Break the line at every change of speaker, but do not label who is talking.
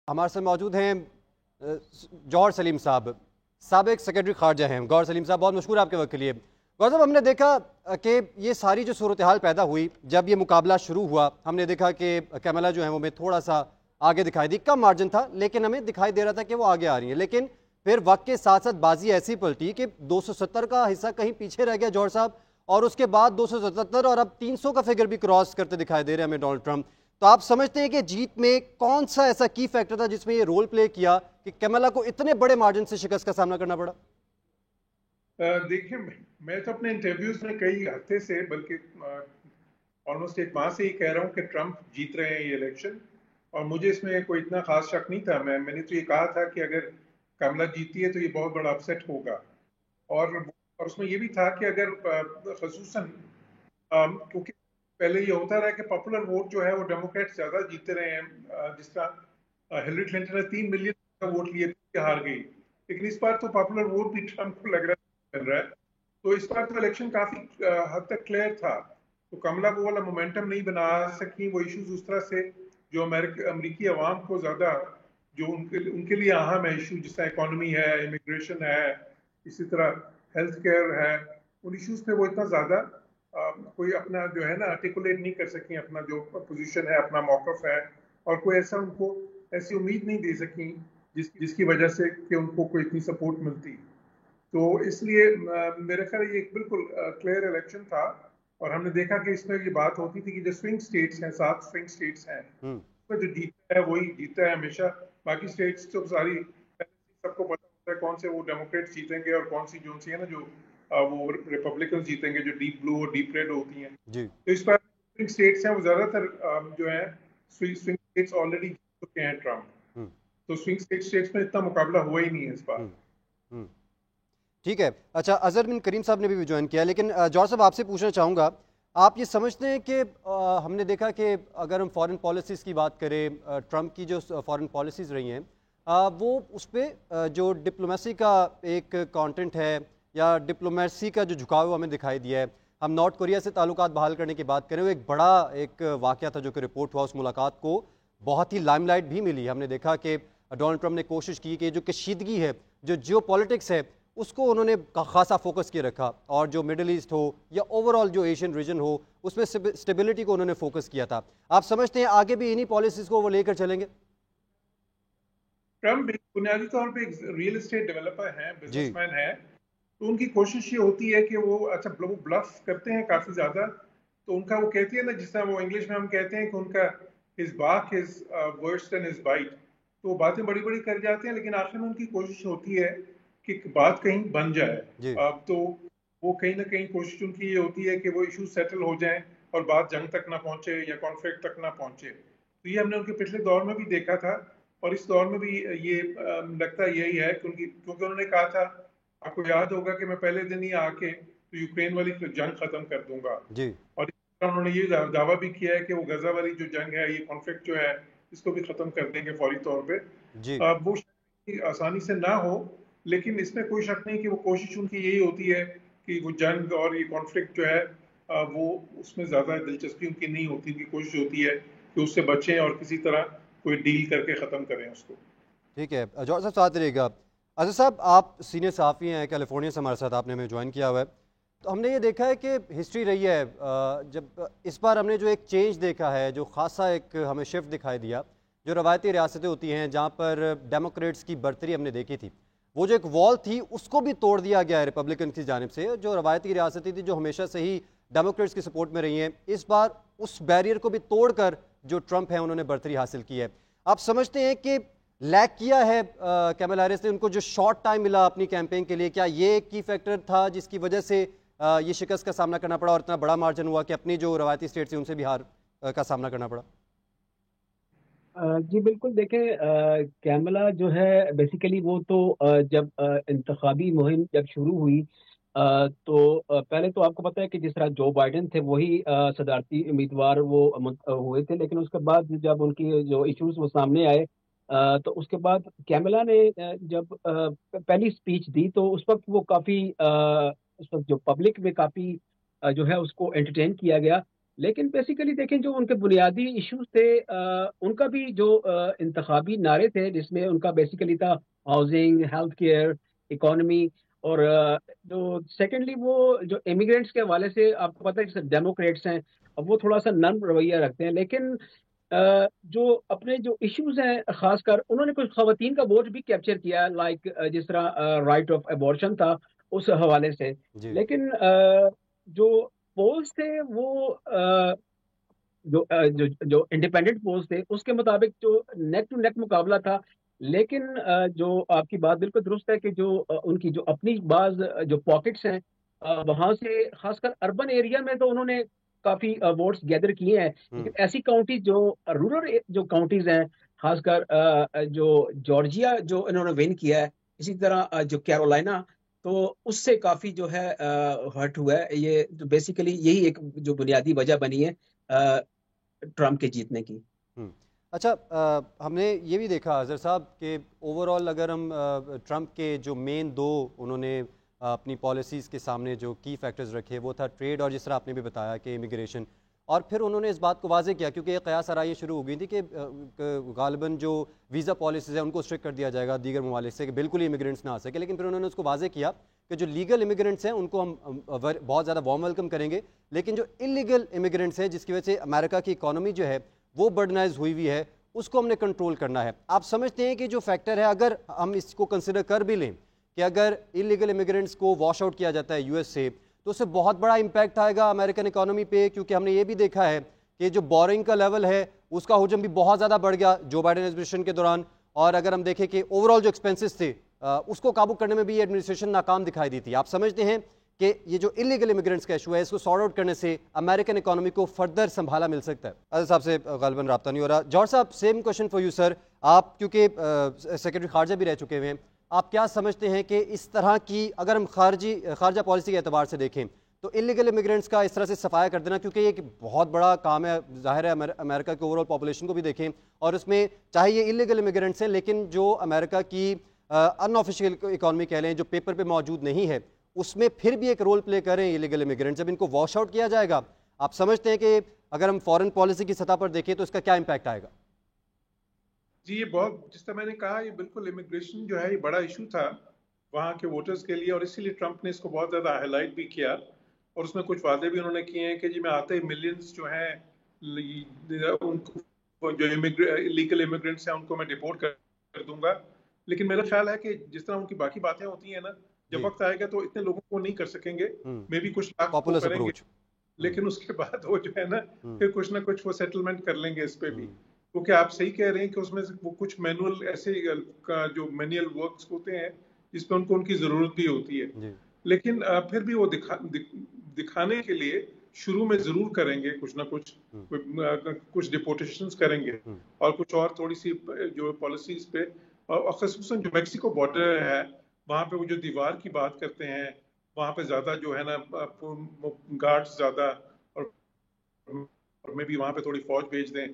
हमारे साथ मौजूद हैं जौहर सलीम साहब, साबिक सेक्रेटरी खारजा हैं। गौर सलीम साहब, बहुत मशहूर आपके वक्त के लिए। गौर साहब, हमने देखा कि ये सारी जो सूरत हाल पैदा हुई, जब ये मुकाबला शुरू हुआ, हमने देखा कि कैमला जो है वो में थोड़ा सा आगे दिखाई दी, कम मार्जिन था लेकिन हमें दिखाई दे रहा था कि वो आगे आ रही है। लेकिन फिर वक्त के साथ साथ बाजी ऐसी पलटी कि 270 का हिस्सा कहीं पीछे रह गया जौहर साहब, और उसके बाद 277 और अब 300 का फिगर भी क्रॉस करते दिखाई दे रहे हैं हमें डोनाल्ड ट्रंप। तो आप समझते हैं कि जीत में कौन सा ऐसा की फैक्टर था जिसमें ये रोल प्ले किया कि कैमला को इतने बड़े मार्जिन से शिकस्त का सामना करना पड़ा?
देखिए, मैं तो अपने इंटरव्यूज में कई हफ्ते से, बल्कि ऑलमोस्ट एक माह से ही कह रहा हूँ कि ट्रंप जीत रहे हैं ये इलेक्शन। और मुझे इसमें कोई इतना खास शक नहीं था। मैंने तो ये कहा था कि अगर कमला जीती है तो ये बहुत बड़ा अपसेट होगा। और उसमें ये भी था कि अगर खसूसन क्योंकि पहले ये होता रहा कि पॉपुलर वोट जो है वो डेमोक्रेट ज्यादा जीते रहे हैं। जिस तरह हिलरी क्लिंटन ने 3 मिलियन का वोट लिए थे, हार गई। लेकिन इस बार तो पॉपुलर वोट भी ट्रंप को लग रहा है मिल रहा है। तो इस बार तो इलेक्शन काफी हद तक क्लियर था। तो कमला वो वाला मोमेंटम नहीं बना सकी, वो इश्यूज उस तरह से जो अमेरिकी अवाम को ज्यादा, जो उनके लिए अहम है इशू, जिस तरह इकोनॉमी है, इमिग्रेशन है, इसी तरह हेल्थ केयर है, उन इश्यूज पे वो इतना ज्यादा कोई अपना जो है ना आर्टिकुलेट नहीं कर सकी, अपना जो पोजीशन है, अपना मौकफ है। और कोई ऐसा उनको ऐसी उम्मीद नहीं दे सकी जिसकी वजह से कि उनको कोई इतनी सपोर्ट मिलती। तो इसलिए मेरे ख्याल ये एक बिल्कुल क्लियर इलेक्शन था। और हमने देखा कि इसमें ये बात होती थी कि जो स्विंग स्टेट्स हैं, 7 स्विंग स्टेट्स हैं, उसमें जो जीता है वही जीता है हमेशा। बाकी स्टेट्स तो सारी सबको पता होता है कौन से वो डेमोक्रेट्स जीतेंगे और कौन सी जो सी है ना जो वो रिपब्लिकन जीतेंगे, जो डीप ब्लू और डीप रेड होती हैं।
जी।
तो इस बार स्विंग स्टेट्स हैं वो ज्यादातर जो है स्विंग स्टेट्स ऑलरेडी जीत चुके हैं ट्रम्प।
हम्म।
तो स्विंग स्टेट्स में इतना मुकाबला हुआ ही नहीं है इस बार।
हम्म। हम्म। ठीक है। अच्छा, अजहर बिन करीम साहब ने भी ज्वाइन किया, लेकिन जौहर साहब आपसे पूछना चाहूँगा, आप ये समझते हैं कि हमने देखा कि अगर हम फॉरेन पॉलिसीज़ की बात करें, ट्रंप की जो फॉरेन पॉलिसीज़ रही हैं, वो उस पर जो डिप्लोमेसी का एक कंटेंट है या डिप्लोमेसी का जो झुकाव हमें दिखाई दिया है। हम नॉर्थ कोरिया से ताल्लुकात बहाल करने की बात करें, वो एक बड़ा एक वाक़या था जो कि रिपोर्ट हुआ, उस मुलाकात को बहुत ही लाइमलाइट भी मिली। हमने देखा कि डोनाल्ड ट्रंप ने कोशिश की कि जो कशीदगी है, जो जियो पॉलिटिक्स है, उसको उन्होंने खासा फोकस किए रखा, और जो मिडिल ईस्ट हो या ओवरऑल जो एशियन रीजन हो उसमें स्टेबिलिटी को उन्होंने फोकस किया था। आप समझते हैं आगे भी इन्हीं पॉलिसीज को वो लेकर चलेंगे?
ट्रम्प बुनियादी तौर पे एक रियल एस्टेट डेवलपर हैं,
जी।
बिजनेसमैन हैं। तो उनकी कोशिश ये होती है कि वो अच्छा वो ब्लफ करते हैं काफी ज्यादा। तो उनका वो कहती है ना, जिस तरह वो इंग्लिश में हम कहते हैं कि उनका his bark is worse than his bite. तो वो बातें बड़ी बड़ी कर जाते हैं, लेकिन आखिर में उनकी कोशिश होती है कि बात कहीं बन जाए।
जी।
अब तो वो कहीं ना कहीं कोशिश उनकी ये होती है कि वो इशू सेटल हो जाए और बात जंग तक ना पहुंचे या कॉन्फ्लिक्ट तक ना पहुंचे। तो ये हमने उनके पिछले दौर में भी देखा था। और इस दौर में भी ये लगता यही है कि उनकी, क्योंकि उन्होंने कहा था, आपको याद होगा कि मैं पहले दिन ही आके तो यूक्रेन वाली जंग खत्म कर दूंगा।
जी।
और उन्होंने ये दावा भी किया है कि वो गजा वाली जो जंग है, ये कॉन्फ्लिक्ट जो है, इसको भी खत्म कर देंगे फौरी तौर पे।
जी।
वो आसानी से ना हो, लेकिन इसमें कोई शक नहीं कि वो कोशिश उनकी यही होती है कि वो जंग और ये कॉन्फ्लिक्ट जो है वो उसमें ज्यादा दिलचस्पी उनकी नहीं होती। उनकी कोशिश होती है कि उससे बचें और किसी तरह कोई डील करके खत्म करें उसको।
ठीक है, जौहर साहब साथ रहिएगा। अजहर साहब, आप सीनियर सहाफ़ी हैं, कैलिफोर्निया से हमारे साथ आपने हमें ज्वाइन किया हुआ है। तो हमने ये देखा है कि हिस्ट्री रही है, जब इस बार हमने जो एक चेंज देखा है, जो खासा एक हमें शिफ्ट दिखाई दिया, जो रवायती रियासतें होती हैं जहाँ पर डेमोक्रेट्स की बर्तरी हमने देखी थी, वो जो एक वॉल थी उसको भी तोड़ दिया गया है रिपब्लिकन की जानिब से। जो रवायती रियासतें थी जो हमेशा से ही डेमोक्रेट्स की सपोर्ट में रही हैं, इस बार उस बैरियर को भी तोड़कर जो ट्रंप है उन्होंने बर्तरी हासिल की है। आप समझते हैं कि लैक किया है कैमला हैरिस ने, उनको जो शॉर्ट टाइम मिला अपनी कैंपेन के लिए, क्या ये एक की फैक्टर था जिसकी वजह से ये शिकस्त का सामना करना पड़ा और इतना बड़ा मार्जिन हुआ कि अपनी जो रवायती स्टेट थी उनसे भी हार का सामना करना पड़ा?
जी बिल्कुल, देखें, कैमला जो है बेसिकली वो तो जब इंतखाबी मुहिम जब शुरू हुई, तो पहले तो आपको पता है कि जिस तरह जो बाइडेन थे वही सदारती उम्मीदवार वो हुए थे। लेकिन उसके बाद जब उनकी जो इश्यूज वो सामने आए, तो उसके बाद कैमला ने जब पहली स्पीच दी तो उस वक्त वो काफ़ी उस वक्त जो पब्लिक में काफ़ी जो है उसको एंटरटेन किया गया। लेकिन बेसिकली देखें जो उनके बुनियादी इश्यूज थे, उनका भी जो इंतखाबी नारे थे जिसमें उनका बेसिकली था हाउसिंग, हेल्थ केयर, इकोनॉमी, और जो सेकेंडली वो जो इमिग्रेंट्स के हवाले से आपको पता है कि डेमोक्रेट्स हैं, अब वो थोड़ा सा नर्म रवैया रखते हैं, लेकिन जो अपने जो इश्यूज हैं खासकर उन्होंने कुछ खवातीन का वोट भी कैप्चर किया, लाइक जिस तरह राइट ऑफ एबॉर्शन था उस हवाले से।
जी।
लेकिन जो पोल्स थे वो जो इंडिपेंडेंट पोल्स थे उसके मुताबिक जो नेक टू नेक मुकाबला था। लेकिन जो आपकी बात बिल्कुल दुरुस्त है कि जो उनकी जो अपनी बाज जो पॉकेट्स हैं, वहां से खासकर अर्बन एरिया में तो उन्होंने काफी वोट्स गैदर किए हैं,
हम्म।
लेकिन ऐसी काउंटीज जो रूरल जो काउंटीज हैं, खासकर जो जॉर्जिया जो इन्होंने विन किया है, इसी तरह जो कैरोलिना, तो उससे काफी जो है हर्ट हुआ है। ये जो बेसिकली यही एक जो बुनियादी वजह बनी है ट्रम्प के जीतने की।
हम्म। अच्छा, हमने ये भी देखा अजहर साहब कि ओवरऑल अगर हम ट्रम्प के जो मेन दो उन्होंने अपनी पॉलिसीज़ के सामने जो की फैक्टर्स रखे, वो था ट्रेड और जिस तरह आपने भी बताया कि इमिग्रेशन। और फिर उन्होंने इस बात को वाजे किया क्योंकि एक कयास आराइयाँ शुरू हो गई थी कि गालिबन जो वीज़ा पॉलिसीज़ है उनको स्ट्रिक्ट कर दिया जाएगा दीगर ममालिक से कि बिल्कुल ही इमिग्रेंट्स ना आ सके। लेकिन फिर उन्होंने उसको वाजे किया कि जो लीगल इमिग्रेंट्स हैं उनको हम बहुत ज़्यादा वार्म वेलकम करेंगे, लेकिन जो इलीगल इमिग्रेंट्स हैं जिसकी वजह से अमेरिका की इकॉनमी जो है वो बर्डनाइज हुई हुई है, उसको हमने कंट्रोल करना है। आप समझते हैं कि जो फैक्टर है, अगर हम इसको कंसिडर कर भी लें कि अगर इलीगल इमिग्रेंट्स को वॉश आउट किया जाता है यूएस से, तो उससे बहुत बड़ा इंपैक्ट आएगा अमेरिकन इकोनॉमी पे, क्योंकि हमने ये भी देखा है कि जो बोरिंग का लेवल है उसका हुजम भी बहुत ज़्यादा बढ़ गया जो बाइडेन एडमिनिस्ट्रेशन के दौरान। और अगर हम देखें कि ओवरऑल जो एक्सपेंसेस थे उसको काबू करने में भी ये एडमिनिस्ट्रेशन नाकाम दिखाई दी थी। आप समझते हैं कि ये जो इलीगल इमिग्रेंट्स का इशू है इसको सॉर्ट आउट करने से अमेरिकन इकोनॉमी को फर्दर संभाला मिल सकता है? अजहर साहब से गालिबन रब्ता नहीं हो रहा। जॉर्ज साहब, same question for you sir. आप क्योंकि सेक्रेटरी खारजा भी रह चुके हुए हैं, आप क्या समझते हैं कि इस तरह की अगर हम खारजा पॉलिसी के एतबार से देखें तो इलीगल इमिग्रेंट्स का इस तरह से सफाया कर देना, क्योंकि ये एक बहुत बड़ा काम है, जाहिर है अमेरिका के ओवरऑल पॉपुलेशन को भी देखें और उसमें चाहे ये इलीगल इमिग्रेंट्स हैं लेकिन जो अमेरिका की अनऑफिशियल इकॉनमी कह लें जो पेपर पे मौजूद नहीं है उसमें फिर भी एक रोल प्ले कर रहे हैं इलीगल इमिग्रेंट्स, जब इनको वॉश आउट किया जाएगा, आप समझते हैं कि अगर हम फॉरेन पॉलिसी की सतह पर देखें तो इसका क्या इम्पैक्ट आएगा?
जी, ये बहुत, जिस तरह मैंने कहा, ये बिल्कुल इमिग्रेशन जो है ये बड़ा इशू था वहाँ के वोटर्स के लिए, और इसीलिए ट्रंप ने इसको बहुत ज़्यादा हाईलाइट भी किया और उसमें कुछ वादे भी उन्होंने किए हैं कि जी मैं आते ही मिलियंस जो हैं उनको जो इलीगल इमिग्रेंट्स हैं उनको मैं डिपोर्ट कर दूंगा। लेकिन मेरा ख्याल है कि जिस तरह उनकी बाकी बातें होती हैं ना, जब
जी।
वक्त आएगा तो इतने लोगों को नहीं कर सकेंगे, मे भी कुछ लाख को
पॉपुलस
करेंगे,
अप्रोच।
लेकिन उसके बाद वो जो है ना फिर कुछ ना कुछ वो सेटलमेंट कर लेंगे इस पे भी।
हम्म।
क्योंकि आप सही कह रहे हैं कि उसमें से वो कुछ मैनुअल ऐसे जो मैनुअल वर्क्स होते हैं जिसमें उनको उनकी जरूरत भी होती है,
जी।
लेकिन फिर भी वो दिखाने के लिए शुरू में जरूर करेंगे कुछ ना कुछ, कुछ डिपोर्टेशंस करेंगे और कुछ और थोड़ी सी जो पॉलिसीज पे, और ख़ुसूसन जो मेक्सिको बॉर्डर है वहाँ पे वो जो दीवार की बात करते हैं, वहाँ पे ज्यादा जो है ना गार्ड्स ज्यादा, और मे भी वहाँ पे थोड़ी फौज भेज दें